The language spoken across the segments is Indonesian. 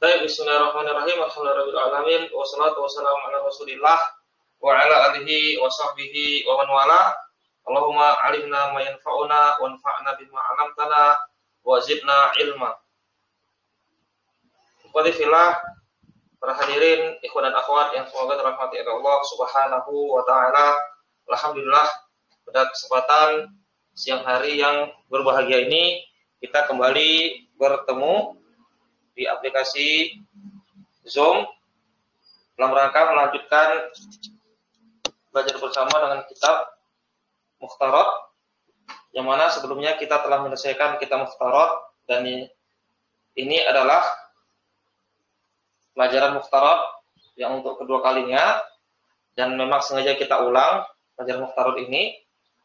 Baik, bismillahirrahmanirrahim. Alhamdulillahirabbil alamin wassalatu wassalamu ala Rasulillah wa ala alihi wa sahbihi wa man wala. Allahumma alimna ma yanfa'una wanfa'na bima 'allamtana wa zidna ilma. Ikhwati fillah, para hadirin, ikhwan dan akhwat yang semoga dirahmati oleh Allah Subhanahu wa taala. Alhamdulillah, pada kesempatan siang hari yang berbahagia ini kita kembali bertemu di aplikasi Zoom dalam rangka melanjutkan belajar bersama dengan kitab Mukhtarat, yang mana sebelumnya kita telah menyelesaikan kitab Mukhtarat, dan ini adalah pelajaran Mukhtarat yang untuk kedua kalinya, dan memang sengaja kita ulang pelajaran Mukhtarat ini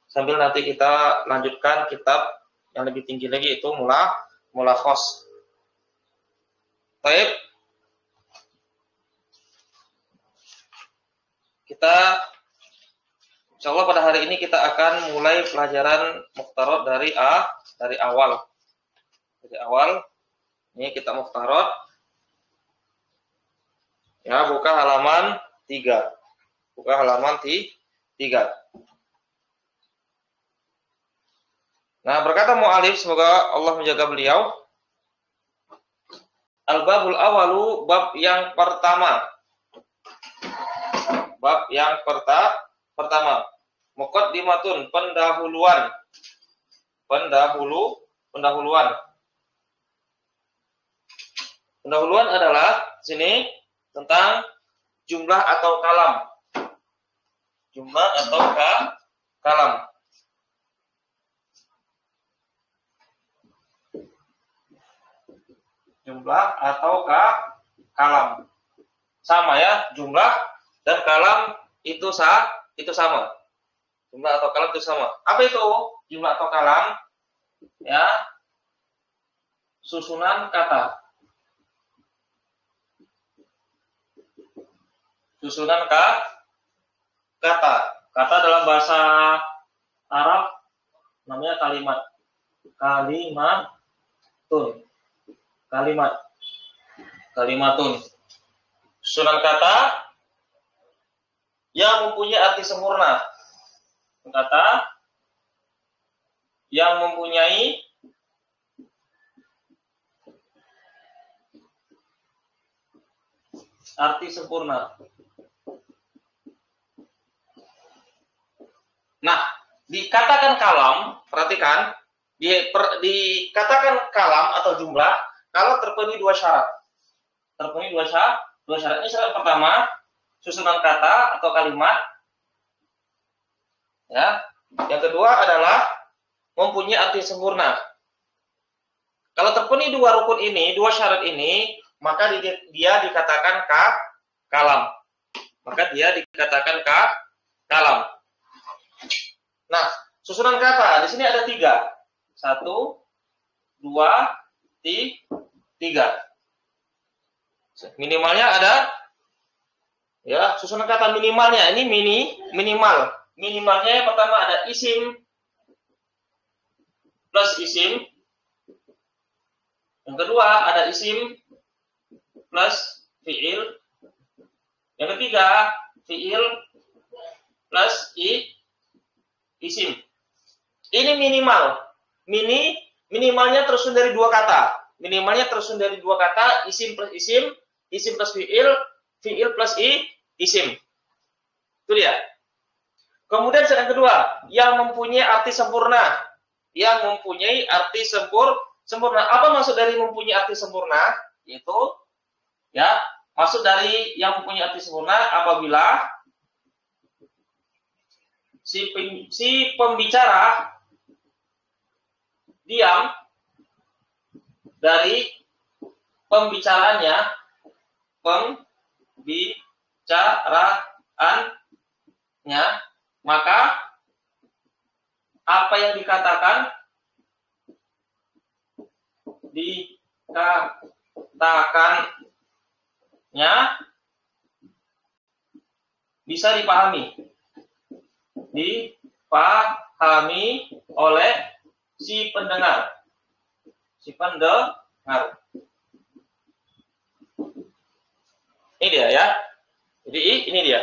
sambil nanti kita lanjutkan kitab yang lebih tinggi lagi, yaitu Mulakhos. Baik, kita insyaallah pada hari ini kita akan mulai pelajaran Mukhtarat dari awal. Dari awal. Ini kita Mukhtarat. Ya, buka halaman 3. Buka halaman 3. Nah, berkata mu'alif, semoga Allah menjaga beliau. Al-babul awalu, bab yang pertama. Bab yang pertama. Muqaddimatun, pendahuluan. Pendahuluan. Pendahuluan adalah sini tentang jumlah atau kalam. Jumlah atau kalam. Jumlah atau kalam. Sama ya, jumlah dan kalam itu sama. Jumlah atau kalam itu sama. Apa itu jumlah atau kalam? Ya, susunan kata. Susunan kata. Kata dalam bahasa Arab namanya kalimat. Kalimatun. Susunan kata yang mempunyai arti sempurna. Kata yang mempunyai arti sempurna. Nah, dikatakan kalam, perhatikan, dikatakan kalam atau jumlah kalau terpenuhi dua syarat. Terpenuhi dua syarat. Ini syarat pertama, susunan kata atau kalimat. Ya. Yang kedua adalah mempunyai arti sempurna. Kalau terpenuhi dua rukun ini, dua syarat ini, maka dia dikatakan kalam. Maka dia dikatakan kalam. Nah, susunan kata di sini ada 3. 1, 2, 3. Minimalnya ada, ya, susunan kata minimalnya ini minimal. Minimalnya yang pertama ada isim plus isim. Yang kedua ada isim plus fiil. Yang ketiga fiil plus isim. Ini minimal. Minimalnya tersusun dari 2 kata. Minimalnya tersusun dari 2 kata, isim plus isim, isim plus fiil, fiil plus isim. Itu dia. Kemudian yang kedua, yang mempunyai arti sempurna. Yang mempunyai arti sempurna. Apa maksud dari mempunyai arti sempurna? Yaitu, ya, maksud dari yang mempunyai arti sempurna apabila si pembicara diam dari pembicaraannya, maka apa yang dikatakannya bisa dipahami oleh si pendengar. Ini dia ya. Jadi ini dia.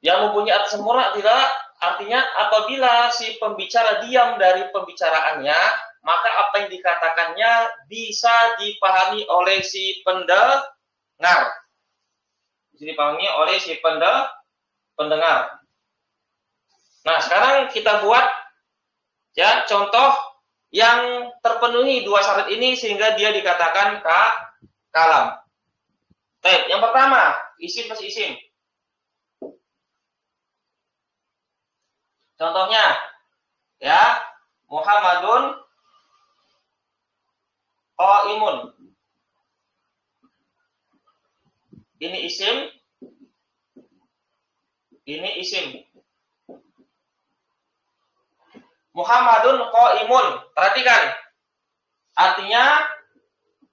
Yang mempunyai arti sempurna tidak artinya apabila si pembicara diam dari pembicaraannya, maka apa yang dikatakannya bisa dipahami oleh si pendengar. Bisa dipahami oleh si pendengar. Nah, sekarang kita buat ya contoh yang terpenuhi dua syarat ini sehingga dia dikatakan kalam. Baik, yang pertama, isim plus isim. Contohnya, ya, Muhammadun qaimun. Ini isim. Ini isim. Muhammadun qaimun. Perhatikan. Artinya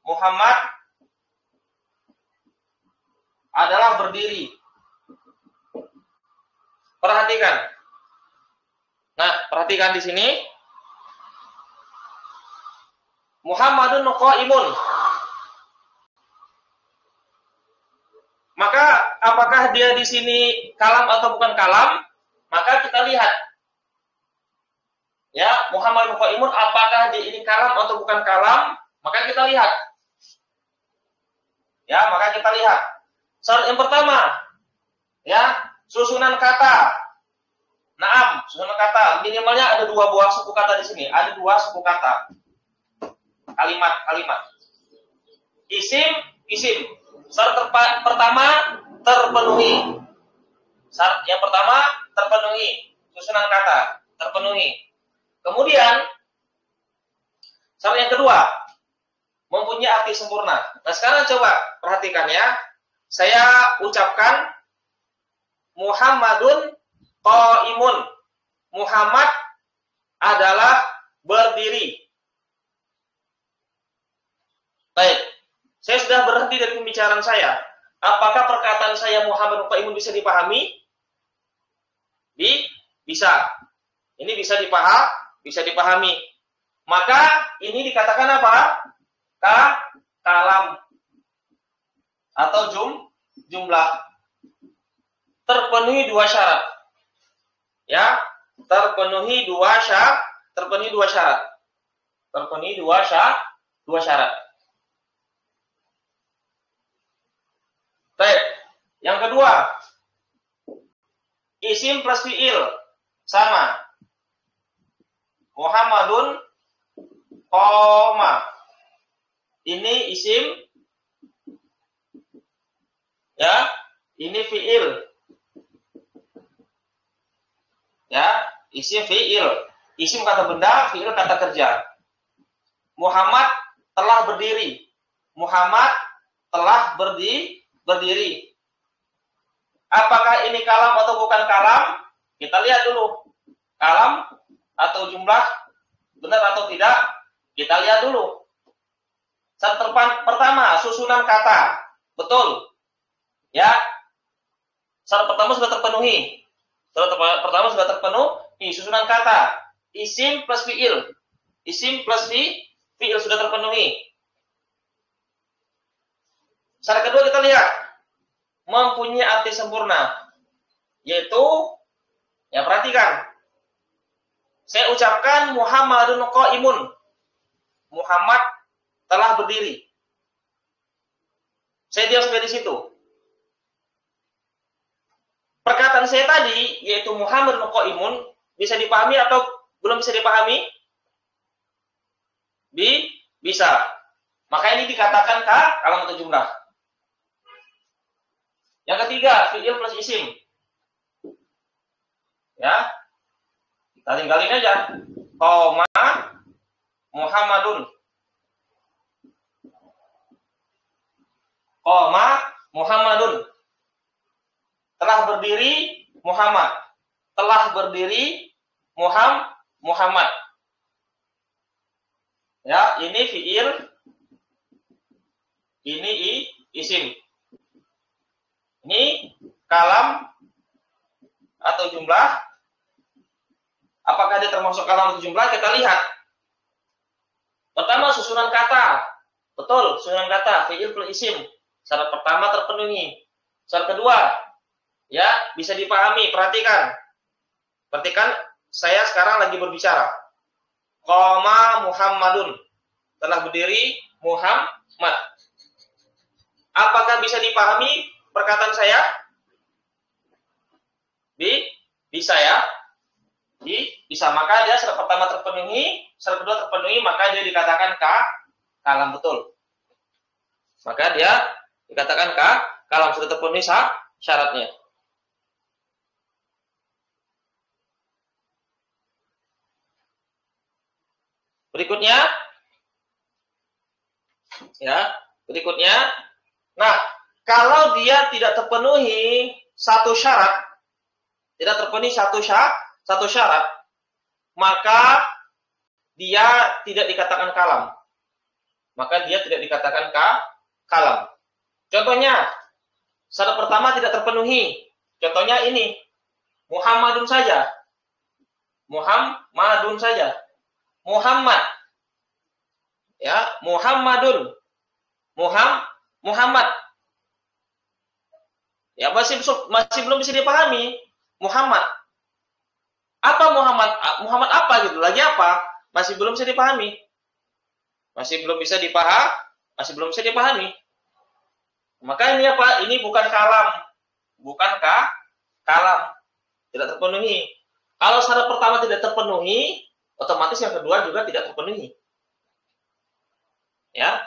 Muhammad adalah berdiri. Perhatikan. Nah, perhatikan di sini. Muhammadun qaimun. Maka apakah dia di sini kalam atau bukan kalam? Maka kita lihat. Ya, Muhammadun qaimun apakah dia ini kalam atau bukan kalam? Maka kita lihat. Ya, maka kita lihat. Syarat yang pertama, ya, susunan kata. Naam, susunan kata. Minimalnya ada dua buah suku kata di sini. Ada dua suku kata. Kalimat. Isim. Syarat pertama terpenuhi. Syarat yang pertama terpenuhi. Susunan kata terpenuhi. Kemudian syarat yang kedua mempunyai arti sempurna. Nah, sekarang coba perhatikan ya. Saya ucapkan Muhammadun qaimun. Muhammad adalah berdiri. Baik. Saya sudah berhenti dari pembicaraan saya. Apakah perkataan saya Muhammadun qaimun bisa dipahami? Bisa. Ini bisa dipahami. Maka ini dikatakan apa? Kalam atau jumlah. Terpenuhi dua syarat. Ya, terpenuhi dua syarat. Baik. Yang kedua, isim plus fiil sama. Muhammadun qoma. Ini isim. Ya, ini fiil. Ya, isim fiil. Isim kata benda, fiil kata kerja. Muhammad telah berdiri. Muhammad telah berdiri. Apakah ini kalam atau bukan kalam? Kita lihat dulu. Kalam atau jumlah, benar atau tidak? Kita lihat dulu. Syarat pertama, susunan kata. Betul. Ya. Syarat pertama sudah terpenuhi. Susunan kata. Isim plus fiil. Fiil sudah terpenuhi. Syarat kedua kita lihat. Mempunyai arti sempurna. Yaitu, ya perhatikan. Saya ucapkan Muhammadun qaimun. Muhammad telah berdiri. Saya diam sampai di situ. Perkataan saya tadi, yaitu Muhammadun qaimun, bisa dipahami atau belum bisa dipahami? Bisa. Maka ini dikatakan kalam atau jumlah. Yang ketiga, fiil plus isim. Ya. Kita tinggalin aja. Qoma Muhammadun. Qoma Muhammadun. Telah berdiri Muhammad. Telah berdiri Muhammad. Ya, ini fiil. Ini isim. Ini kalam atau jumlah. Apakah dia termasuk kalam atau jumlah? Kita lihat. Pertama, susunan kata. Betul, susunan kata. Fiil plus isim. Syarat pertama terpenuhi. Syarat kedua, ya, bisa dipahami, perhatikan. Perhatikan, saya sekarang lagi berbicara. Qoma Muhammadun. Telah berdiri Muhammad. Apakah bisa dipahami perkataan saya? Bisa ya? Bisa. Maka dia syarat pertama terpenuhi, syarat kedua terpenuhi, maka dia dikatakan kalam, betul. Maka dia dikatakan kalam, sudah terpenuhi syaratnya. Berikutnya, ya, berikutnya. Nah, kalau dia tidak terpenuhi satu syarat, maka dia tidak dikatakan kalam. Kalam. Contohnya, syarat pertama tidak terpenuhi. Contohnya ini, Muhammadun saja. Muhammad. Ya, Muhammadun. Muhammad. Ya, masih belum bisa dipahami. Muhammad. Apa Muhammad? Muhammad apa gitu? Lagi apa? Masih belum bisa dipahami. Masih belum bisa dipahami. Maka ini apa? Ini bukan kalam. Kalam. Tidak terpenuhi. Kalau syarat pertama tidak terpenuhi, otomatis yang kedua juga tidak terpenuhi. Ya.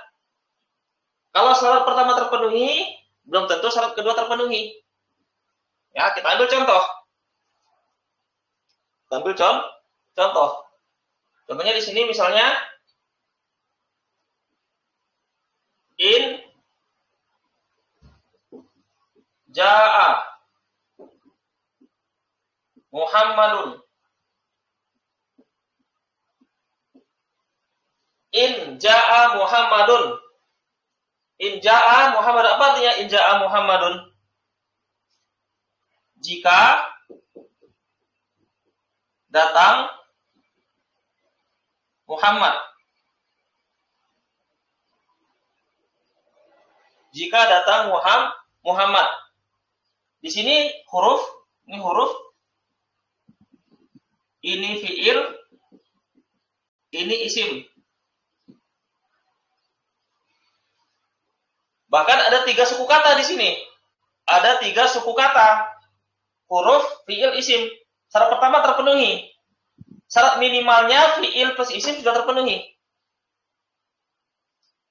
Kalau syarat pertama terpenuhi, belum tentu syarat kedua terpenuhi. Ya, kita ambil contoh. Contohnya di sini misalnya in jaa Muhammadun. In jaa Muhammadun. Apa artinya in jaa Muhammadun? Jika datang Muhammad. Muhammad. Di sini huruf, ini fiil, ini isim. Bahkan ada 3 suku kata di sini. Ada 3 suku kata. Huruf, fiil, isim. Syarat pertama terpenuhi. Syarat minimalnya fiil plus isim sudah terpenuhi.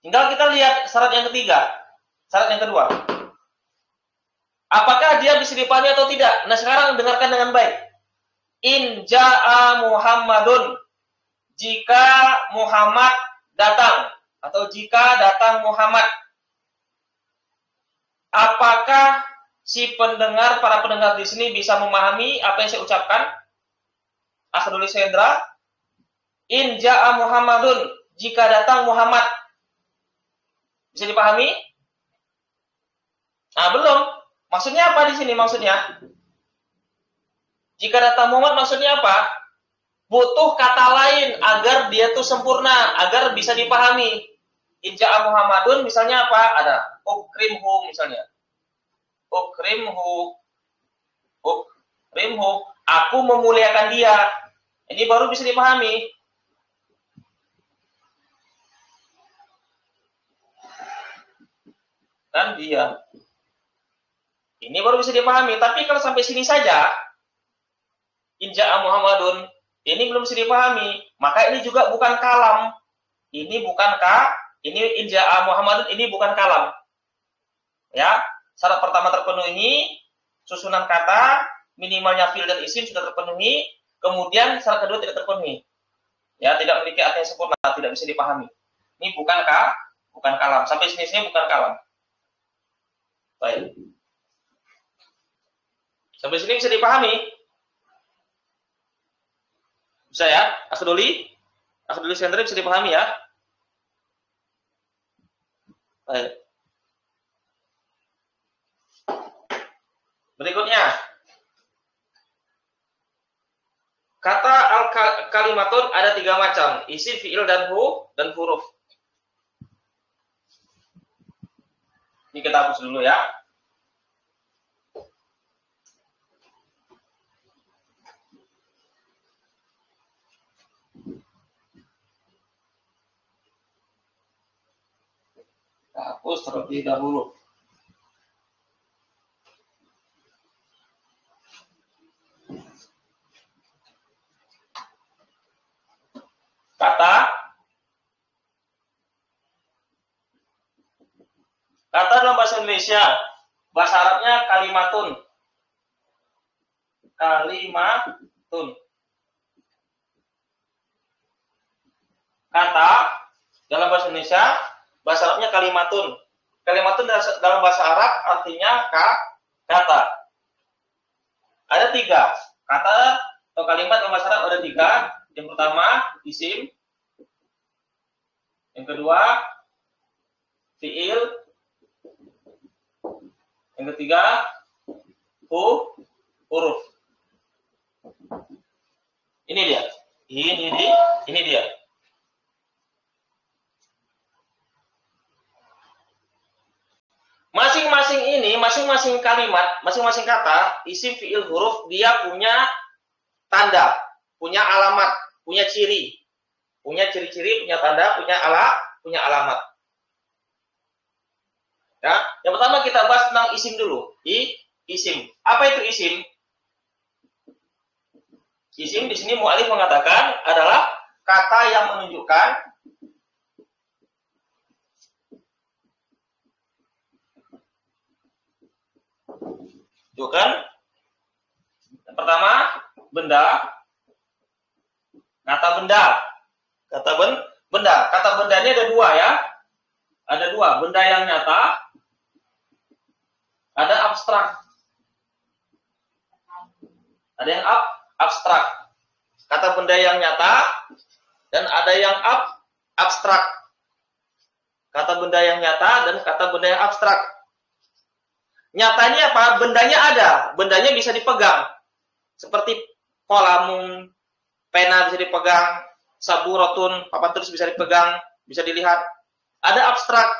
Tinggal kita lihat syarat yang ketiga. Syarat yang kedua. Apakah dia bisa dipahami atau tidak? Nah, sekarang dengarkan dengan baik. In jaa Muhammadun. Jika Muhammad datang. Atau jika datang Muhammad. Apakah para pendengar di sini bisa memahami apa yang saya ucapkan? Akhirul Sendra. In jaa Muhammadun. Jika datang Muhammad. Bisa dipahami? Nah, belum. Maksudnya apa di sini? Jika datang Muhammad maksudnya apa? Butuh kata lain agar dia tuh sempurna, agar bisa dipahami. In jaa Muhammadun misalnya apa? Ada ukrimhu misalnya. Ukrimhu. Aku memuliakan dia. Ini baru bisa dipahami. Dan dia. Ini baru bisa dipahami. Tapi kalau sampai sini saja, in jaa Muhammadun, ini belum bisa dipahami. Maka ini juga bukan kalam. Ini in jaa Muhammadun, ini bukan kalam. Ya, syarat pertama terpenuhi, susunan kata, minimalnya fiil dan isim sudah terpenuhi, kemudian syarat kedua tidak terpenuhi. Ya, tidak memiliki arti yang sempurna, tidak bisa dipahami. Ini bukan kalam. Sampai sini bukan kalam. Baik. Sampai sini bisa dipahami? Bisa ya? Akhduli Sendri bisa dipahami ya? Baik. Berikutnya. Kata al-kalimatun ada 3 macam. Isim, fiil, dan huruf. Ini kita hapus dulu ya. Kita hapus terlebih dahulu. Kata dalam bahasa Indonesia, bahasa Arabnya kalimatun. Kalimatun. Kata dalam bahasa Indonesia, bahasa Arabnya kalimatun. Kalimatun dalam bahasa Arab artinya kata. Ada 3. Kata atau kalimat dalam bahasa Arab ada 3. Yang pertama, isim. Yang kedua, fiil. Yang ketiga, huruf. Ini dia. Ini dia. Masing-masing kalimat, masing-masing kata, isim, fiil, huruf, dia punya tanda, punya alamat, punya ciri. Punya ciri-ciri, punya tanda, punya alamat. Ya, yang pertama kita bahas tentang isim dulu. Isim. Apa itu isim? Isim di sini mu'alif mengatakan adalah kata yang menunjukkan yang pertama benda. Kata benda. Kata benda ini ada 2 ya. Ada 2, benda yang nyata, ada abstrak. Ada yang abstrak. Kata benda yang nyata dan ada yang abstrak. Kata benda yang nyata dan kata benda yang abstrak. Nyatanya apa? Bendanya ada, bendanya bisa dipegang. Seperti kolam, pena bisa dipegang, sabu, rotun, papan tulis bisa dipegang, bisa dilihat. Ada abstrak.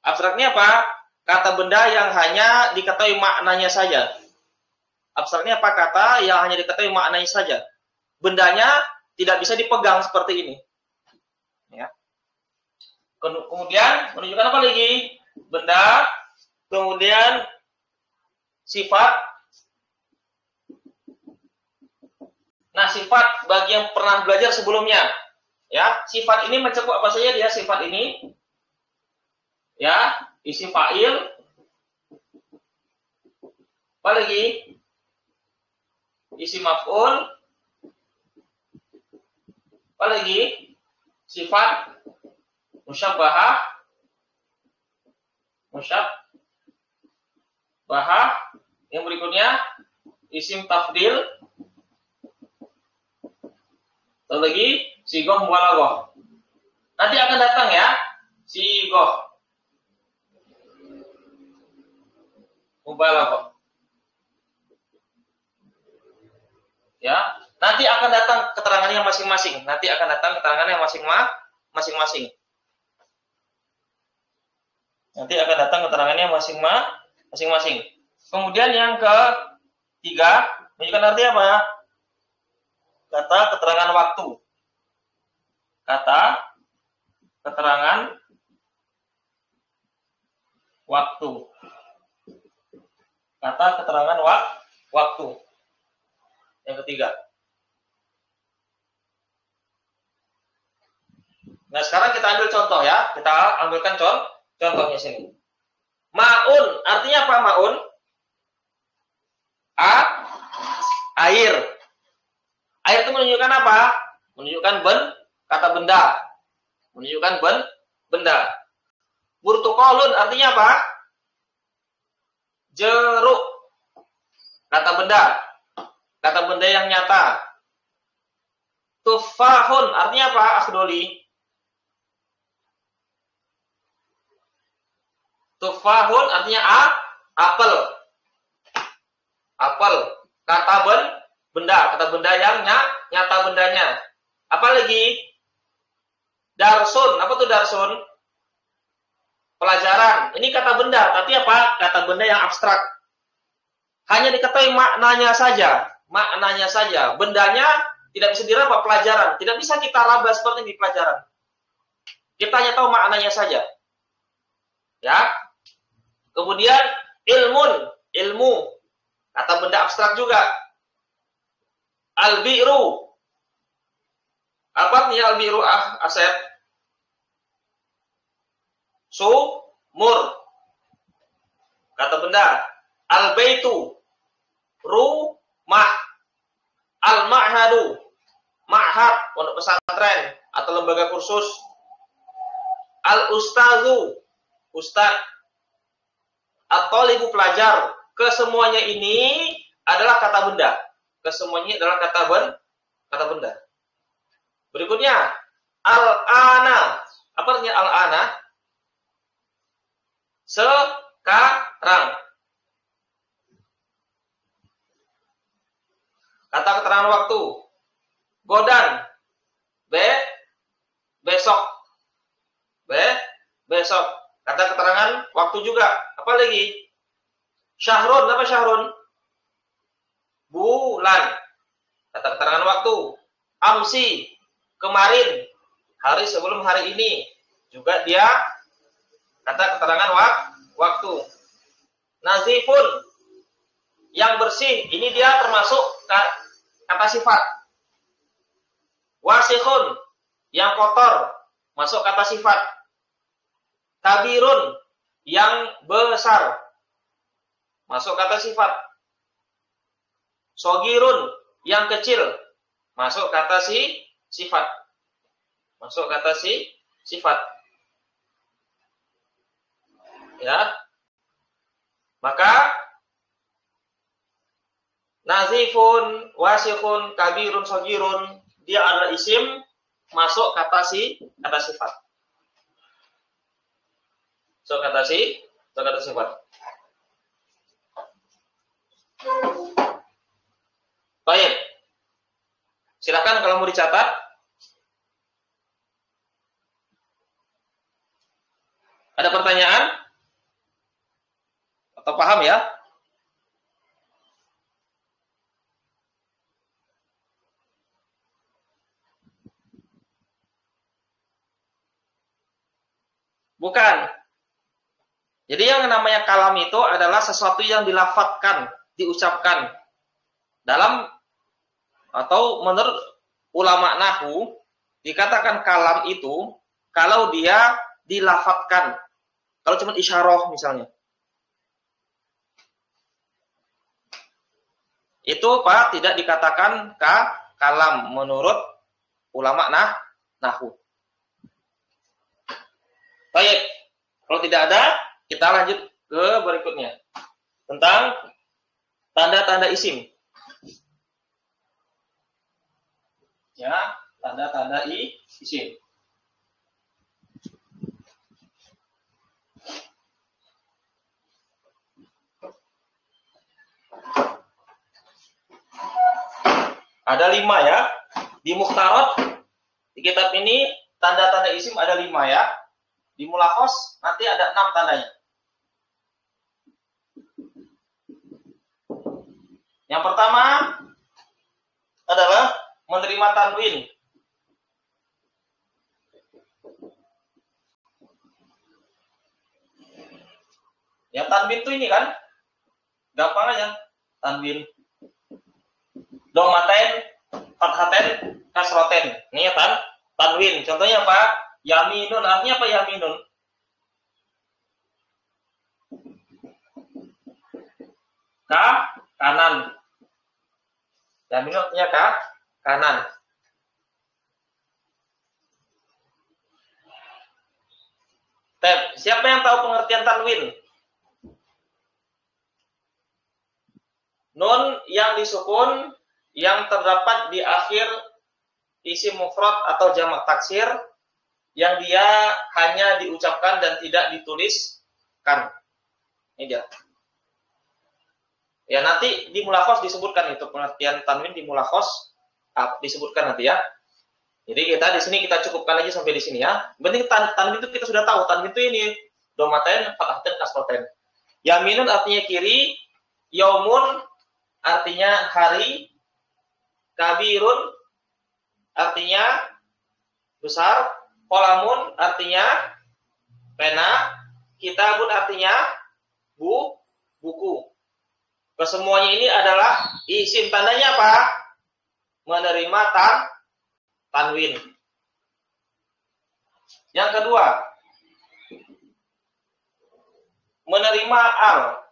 Abstraknya apa? Kata benda yang hanya diketahui maknanya saja. Abstraknya apa? Kata yang hanya diketahui maknanya saja. Bendanya tidak bisa dipegang seperti ini. Ya. Kemudian menunjukkan apa lagi? Benda, kemudian sifat. Nah, sifat bagi yang pernah belajar sebelumnya. Ya, sifat ini mencakup apa saja dia? Sifat ini, ya, isim fa'il. Apa lagi? Isim maf'ul. Apa lagi? Sifat musyabbahah. Yang berikutnya isim tafdil. Satu lagi, sigoh mubalaghah. Nanti akan datang ya, sigoh mubalaghah. Ya, nanti akan datang keterangannya masing-masing. Nanti akan datang keterangannya masing-masing. Kemudian yang ketiga, menunjukkan arti apa? Kata keterangan waktu. Kata keterangan waktu. Kata keterangan waktu. Yang ketiga. Nah, sekarang kita ambil contoh ya. Kita ambilkan contohnya sini. Ma'un, artinya apa ma'un? Air. Air itu menunjukkan apa? Menunjukkan kata benda. Menunjukkan benda. Burtukolun artinya apa? Jeruk. Kata benda. Kata benda yang nyata. Tufahun artinya apa? Akhdoli. Tufahun artinya apel. Apel. Kata benda. Kata benda yang nyata bendanya. Apa lagi? Darsun. Apa tuh darsun? pelajaran. Ini kata benda, tapi apa? Kata benda yang abstrak. Hanya diketahui maknanya saja. Maknanya saja. Bendanya tidak bisa diraba, pelajaran. Tidak bisa kita raba seperti di pelajaran. Kita hanya tahu maknanya saja. Ya. Kemudian ilmu. Kata benda abstrak juga. Al-bi'ru. Apa artinya al-bi'ru, Asep? Sumur. Kata benda. Al-baitu. Rumah. Al-ma'hadu. Ma'had, pondok pesantren atau lembaga kursus. Al-ustazu. Ustaz. At-talibu, pelajar. Kesemuanya ini adalah kata benda. Kesemuanya adalah kata benda. Berikutnya, al-ana. Apa artinya al-ana? Sekarang. Kata keterangan waktu. Godan. Besok. Besok. Kata keterangan waktu juga. Apa lagi? Syahrun. Apa syahrun? Bulan. Kata keterangan waktu. Amsi. Kemarin. Hari sebelum hari ini. Juga dia kata keterangan waktu. Nazifun. Yang bersih. Ini dia termasuk kata sifat. Wasikhun. Yang kotor. Masuk kata sifat. Kabirun. Yang besar. Masuk kata sifat. Sogirun. Yang kecil. Masuk kata sifat. Masuk kata sifat. Ya. Maka nazifun, wasikhun, kabirun, sogirun, dia adalah isim, masuk kata sifat. So kata sifat. Baik. Silakan kalau mau dicatat. Ada pertanyaan? Atau paham ya? Bukan. Jadi yang namanya kalam itu adalah sesuatu yang dilafadzkan, diucapkan. Dalam atau menurut ulama nahwu dikatakan kalam itu kalau dia dilafadzkan. Kalau cuma isyarah misalnya. Itu Pak tidak dikatakan kalam menurut ulama nahwu. Baik, kalau tidak ada, kita lanjut ke berikutnya. Tentang tanda-tanda isim. Ya, tanda-tanda isim. Ada 5 ya. Di Mukhtarat, di kitab ini, tanda-tanda isim ada 5 ya. Di Mulakhos, nanti ada 6 tandanya. Yang pertama adalah menerima tanwin. Ya, tanwin itu ini kan, gampang aja. Tanwin. Domaten, fathaten, kasroten. Ini ya tanwin. Contohnya apa? Yaminun. Artinya apa yaminun? Kanan. Yaminun artinya kanan. Siapa yang tahu pengertian tanwin? Nun yang disukun yang terdapat di akhir isim mufrad atau jamak taksir yang dia hanya diucapkan dan tidak dituliskan. Ini dia. Ya, nanti di Mulakhos disebutkan itu pengertian tanwin di Mulakhos disebutkan nanti ya. Jadi kita di sini kita cukupkan aja sampai di sini ya. Penting tanwin itu kita sudah tahu. Tanwin itu ini domaten, fathaten, asroten. Yaminun artinya kiri, yaumun artinya hari, kabirun artinya besar, kolamun artinya pena, kitabun artinya buku. Kesemuanya ini adalah isim, tandanya apa? Menerima tanwin. Yang kedua, menerima al.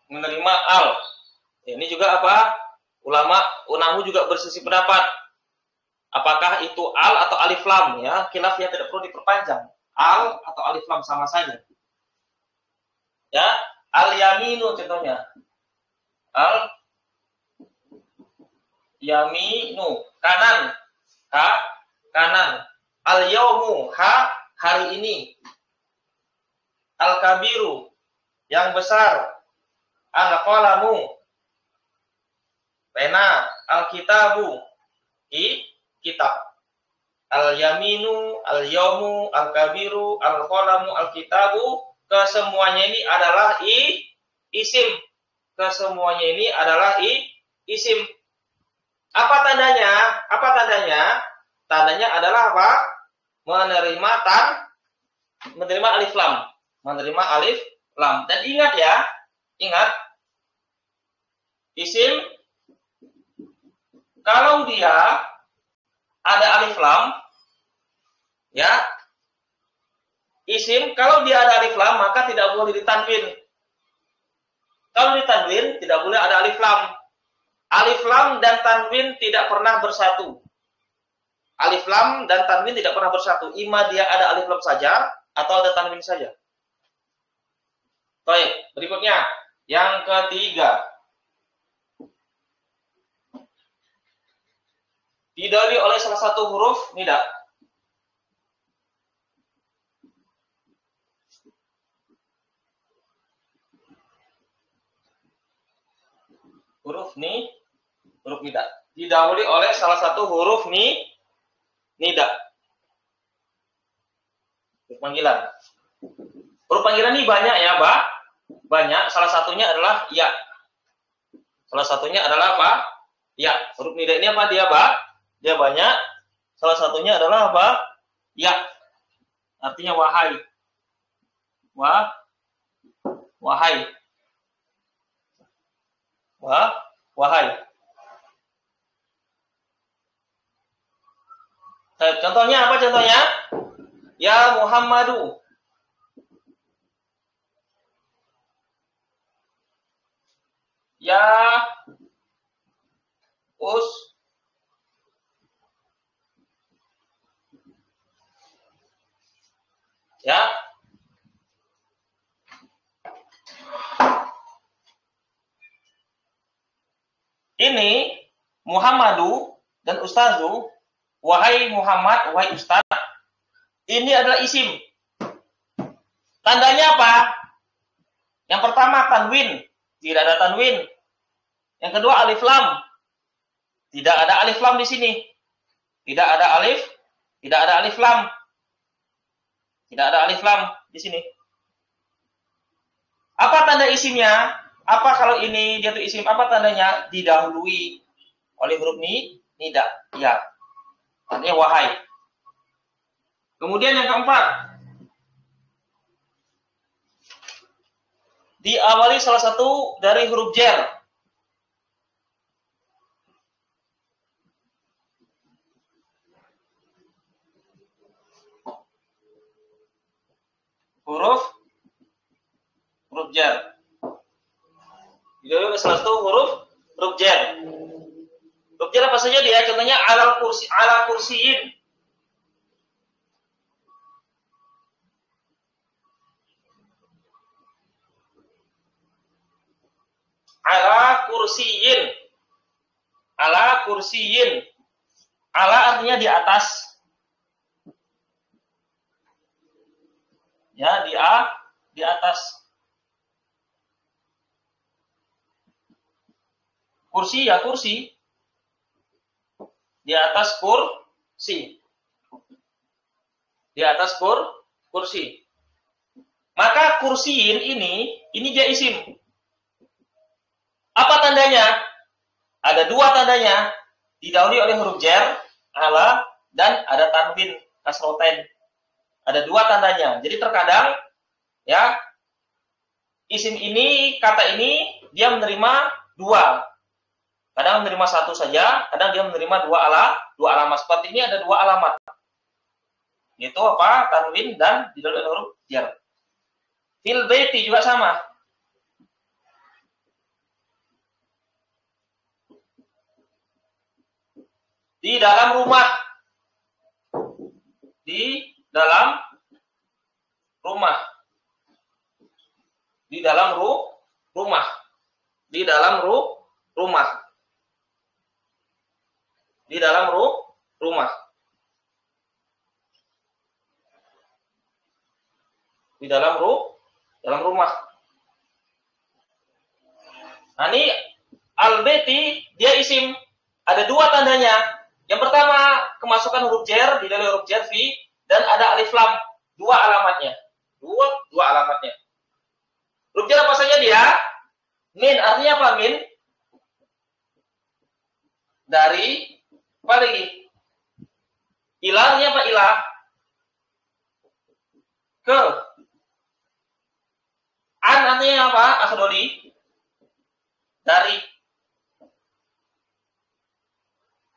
Menerima al. Ini juga apa? Ulama unahu juga bersisi pendapat. Apakah itu al atau alif lam, ya? Khilafnya tidak perlu diperpanjang. Al atau alif lam sama saja. Ya, al yaminu contohnya. Al yaminu, kanan. Kanan. Al yaumu, hari ini. Al kabiru, yang besar. Al qalamu, pena. Al kitabu, kitab. Al yaminu, al yaumu, al kabiru, al qalamu, al kitabu, kesemuanya ini adalah isim. Kesemuanya ini adalah isim. Apa tandanya? Tandanya adalah apa? Menerima alif lam. Menerima alif lam. Dan ingat ya, isim kalau dia ada alif lam, ya, isim kalau dia ada alif lam maka tidak boleh ditanwin. Kalau ditanwin tidak boleh ada alif lam. Alif lam dan tanwin tidak pernah bersatu. Alif lam dan tanwin tidak pernah bersatu. Ima dia ada alif lam saja atau ada tanwin saja. Baik, berikutnya yang ketiga. Didahului oleh salah satu huruf nida. Huruf nida. Didahului oleh salah satu huruf nida. Huruf panggilan. Huruf panggilan ini banyak ya, Pak. Banyak. Salah satunya adalah ya. Salah satunya adalah apa? Ya. Huruf nida ini apa dia, Pak? Dia banyak. Salah satunya adalah apa? Ya. Artinya wahai. Wahai. Wahai. Contohnya apa contohnya? Ya Muhammadu. Ya ya. Ini Muhammadu dan Ustazu, wahai Muhammad, wahai Ustaz, ini adalah isim. Tandanya apa? Yang pertama tanwin, tidak ada tanwin. Yang kedua alif lam, tidak ada alif lam di sini. Tidak ada alif lam. Tidak ada alif lam di sini. Apa tanda isimnya? Apa kalau ini dia tuh isim? Apa tandanya? Didahului oleh huruf nida. Ya. Artinya wahai. Kemudian yang keempat. Diawali salah satu dari huruf jar. Huruf jar. Didahului salah satu huruf jar. Huruf jar apa saja dia? Contohnya ala kursiyin. Ala kursiyin. Ala artinya di atas. Ya, di atas. Kursi ya kursi. Di atas kursi. Di atas kursi. Maka kursiin ini dia isim. Apa tandanya? Ada dua tandanya. Didahului oleh huruf jar, ala, dan ada tanwin, kasroten. Ada dua tandanya. Jadi terkadang, ya, isim ini, kata ini, dia menerima dua. Kadang menerima satu saja, kadang dia menerima dua alamat. Seperti ini ada dua alamat. Yaitu apa? Tanwin dan didahului oleh huruf jar. Fil baiti juga sama. Di dalam rumah. Di dalam rumah. Di dalam rumah. Di dalam rumah. Di dalam rumah. Di dalam rumah. Nah, ini al-baiti dia isim. Ada dua tandanya. Yang pertama, kemasukan huruf jar, didahului huruf jar fi, dan ada alif lam. Dua alamatnya. Dua alamatnya. Huruf jar apa saja dia? Min, artinya apa min? Dari, apa lagi? Ilah, artinya apa ilah? Ke. An, artinya apa? Akhdoli. Dari.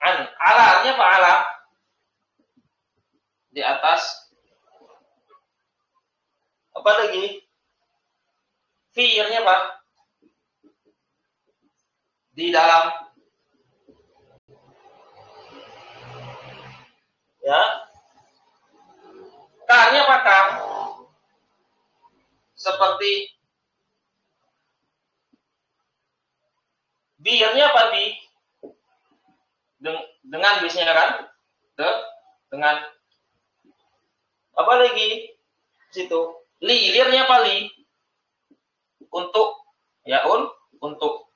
An. Ala, artinya apa ala? Di atas. Apa lagi? Fi, artinya apa? Di dalam. Ya. Ka-nya apa ka? Seperti. Bi-nya apa bi? Dengan biasanya kan? Dengan. Apa lagi? Situ. Li-nya apa li? Untuk. Ya, untuk.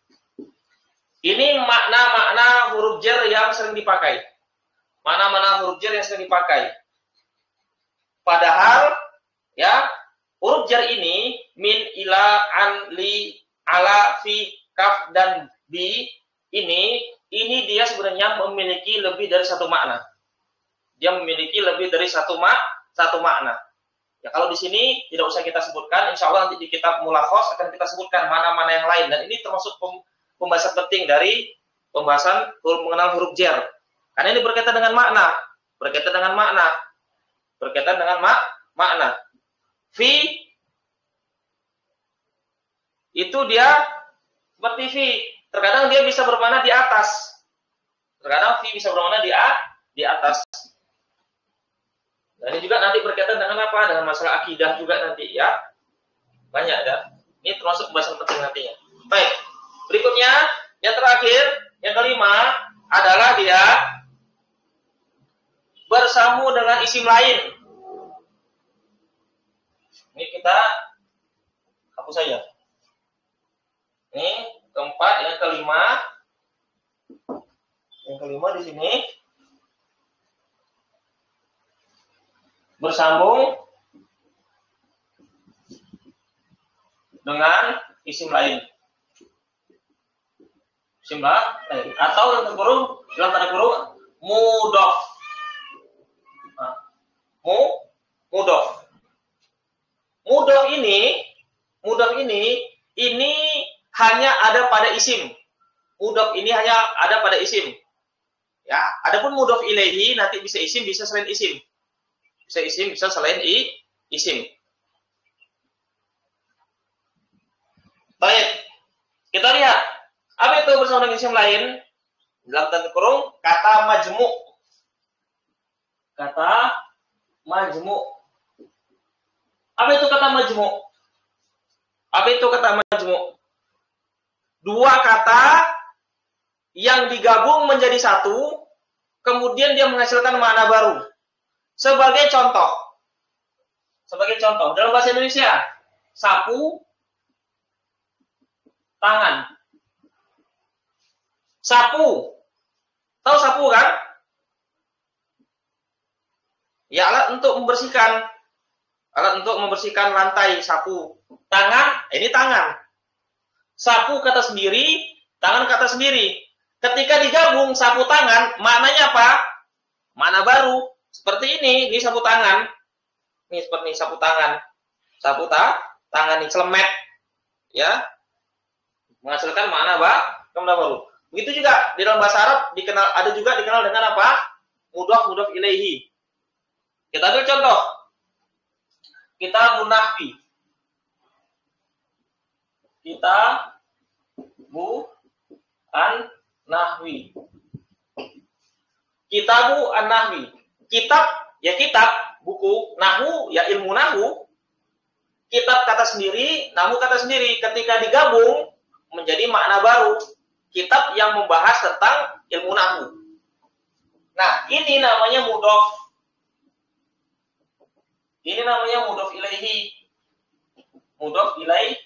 Ini makna-makna huruf jar yang sering dipakai. Mana-mana huruf jar yang sering dipakai. Padahal, ya, huruf jar ini, min, ila, an, li, ala, fi, kaf, dan bi, ini dia sebenarnya memiliki lebih dari satu makna. Dia memiliki lebih dari satu makna. Ya, kalau di sini tidak usah kita sebutkan, insya Allah nanti di kitab Mulakhos akan kita sebutkan mana-mana yang lain. Dan ini termasuk pembahasan penting dari pembahasan mengenal huruf jar. Karena ini berkaitan dengan makna. Berkaitan dengan makna. Fi itu dia seperti fi. Terkadang dia bisa bermakna di atas. Terkadang fi bisa bermakna di atas. Dan ini juga nanti berkaitan dengan apa? Dengan masalah akidah juga nanti ya. Banyak ada. Ini termasuk pembahasan penting nantinya. Baik. Berikutnya, yang terakhir, yang kelima adalah dia bersambung dengan isim lain. Ini kita hapus saja. Ini keempat, yang kelima. Yang kelima di sini bersambung dengan isim lain. Isim lain atau dalam tanda kurung mudhof. Mudhof. Mudhof ini hanya ada pada isim. Mudhof ini hanya ada pada isim. Ya, adapun mudhof ilaihi nanti bisa isim, bisa selain isim. Bisa isim, bisa selain isim. Baik, kita lihat apa itu bersama dengan isim lain dalam tanda kurung kata majmu. Kata majmu. Apa itu kata majmu? Apa itu kata majmu? Dua kata yang digabung menjadi satu, kemudian dia menghasilkan makna baru. Sebagai contoh dalam bahasa Indonesia, sapu tangan. Sapu, tahu sapu kan? Ya, alat untuk membersihkan. Alat untuk membersihkan lantai, sapu. Tangan, ini tangan. Sapu kata sendiri, tangan kata sendiri. Ketika digabung sapu tangan, maknanya apa? Makna baru. Seperti ini sapu tangan. Ini seperti ini sapu tangan. Sapu tangan ini celemet. Ya. Menghasilkan makna baru. Begitu juga di dalam bahasa Arab ada juga dikenal dengan apa? Mudhaf ilaihi. Kita ambil contoh. Kitabun nahwi. Kitabu an-nahwi. Kitabu an-nahwi. Kitab, ya kitab, buku. Nahwu, ya ilmu nahwu. Kitab kata sendiri, nahwu kata sendiri. Ketika digabung, menjadi makna baru. Kitab yang membahas tentang ilmu nahwu. Nah, ini namanya mudhaf. Ini namanya mudhaf ilaihi. Mudhaf ilaihi.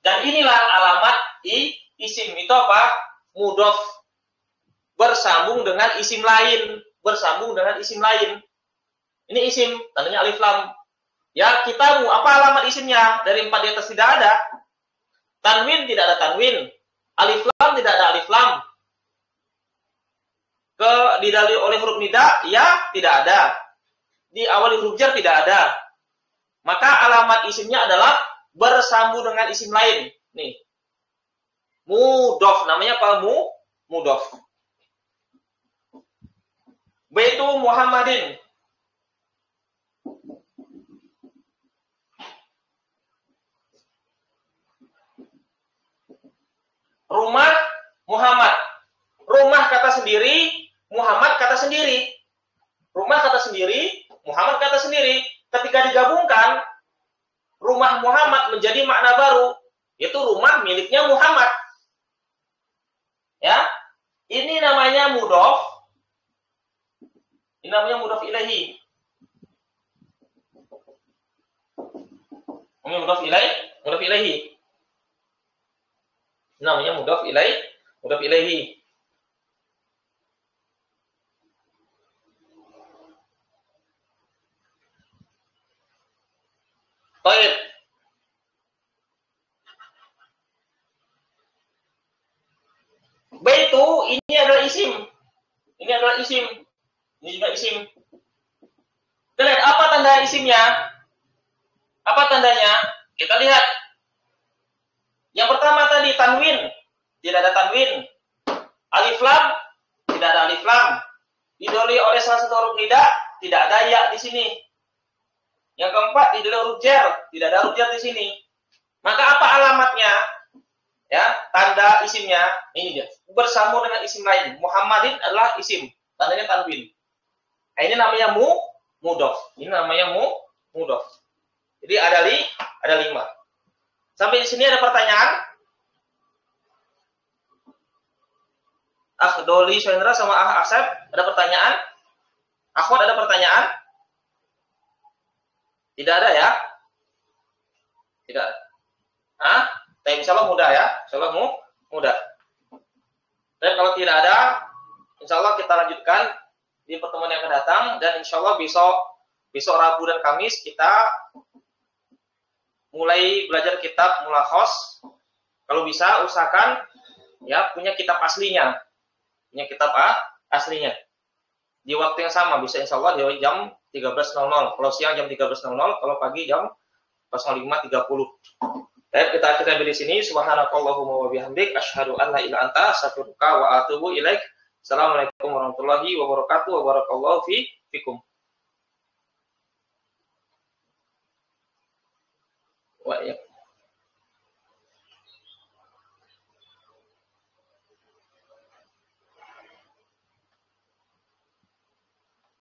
Dan inilah alamat isim. Itu apa? Mudhaf. Bersambung dengan isim lain. Ini isim, tandanya alif lam. Ya, kitabu, apa alamat isimnya? Dari 4 di atas tidak ada. Tanwin tidak ada tanwin. Alif lam tidak ada alif lam. Didahului oleh huruf nida, ya tidak ada. Diawali huruf jar tidak ada. Maka alamat isimnya adalah bersambung dengan isim lain. Nih. Mudhaf, namanya apa? Mudhaf. Baitu Muhammadin. Rumah Muhammad. Rumah kata sendiri, Muhammad kata sendiri. Rumah kata sendiri, Muhammad kata sendiri. Ketika digabungkan, rumah Muhammad menjadi makna baru, yaitu rumah miliknya Muhammad. Ya, ini namanya mudhaf. Ini namanya mudhaf ilaihi. Ini mudhaf ilaihi. Namanya mudhaf ilaihi. Baik. Baitu ini adalah isim. Ini juga isim. Kita lihat apa tanda isimnya? Apa tandanya? Kita lihat. Yang pertama tadi tanwin, tidak ada tanwin. Alif lam, tidak ada alif lam. Didahului oleh salah satu huruf nida, tidak ada ya di sini. Yang keempat didahului huruf jar, tidak ada huruf jar di sini. Maka apa alamatnya? Ya, tanda isimnya ini dia. Bersambung dengan isim lain. Muhammadin adalah isim, tandanya tanwin. Nah, ini namanya mudhaf. Ini namanya mudhaf. Jadi ada 5. Sampai di sini ada pertanyaan? Doli Suendra sama Asep, ada pertanyaan? Akhwat ada pertanyaan? Tidak ada ya? Tidak. Tapi insya Allah mudah ya. Insya Allah mudah. Dan kalau tidak ada, insya Allah kita lanjutkan di pertemuan yang akan datang. Dan insya Allah besok Rabu dan Kamis kita mulai belajar kitab Mulakhos. Kalau bisa usahakan ya punya kitab aslinya. Punya kitab aslinya. Di waktu yang sama, bisa insya Allah di jam 13.00. Kalau siang jam 13.00, kalau pagi jam 05.30. Baik, kita akhirnya di sini. Subhanakallahumma wa bihamdik asyhadu an la ilaha illa anta astaghfiruka wa atubu ilaik. Assalamualaikum warahmatullahi wabarakatuh. Wa barakallahu fikum. Wa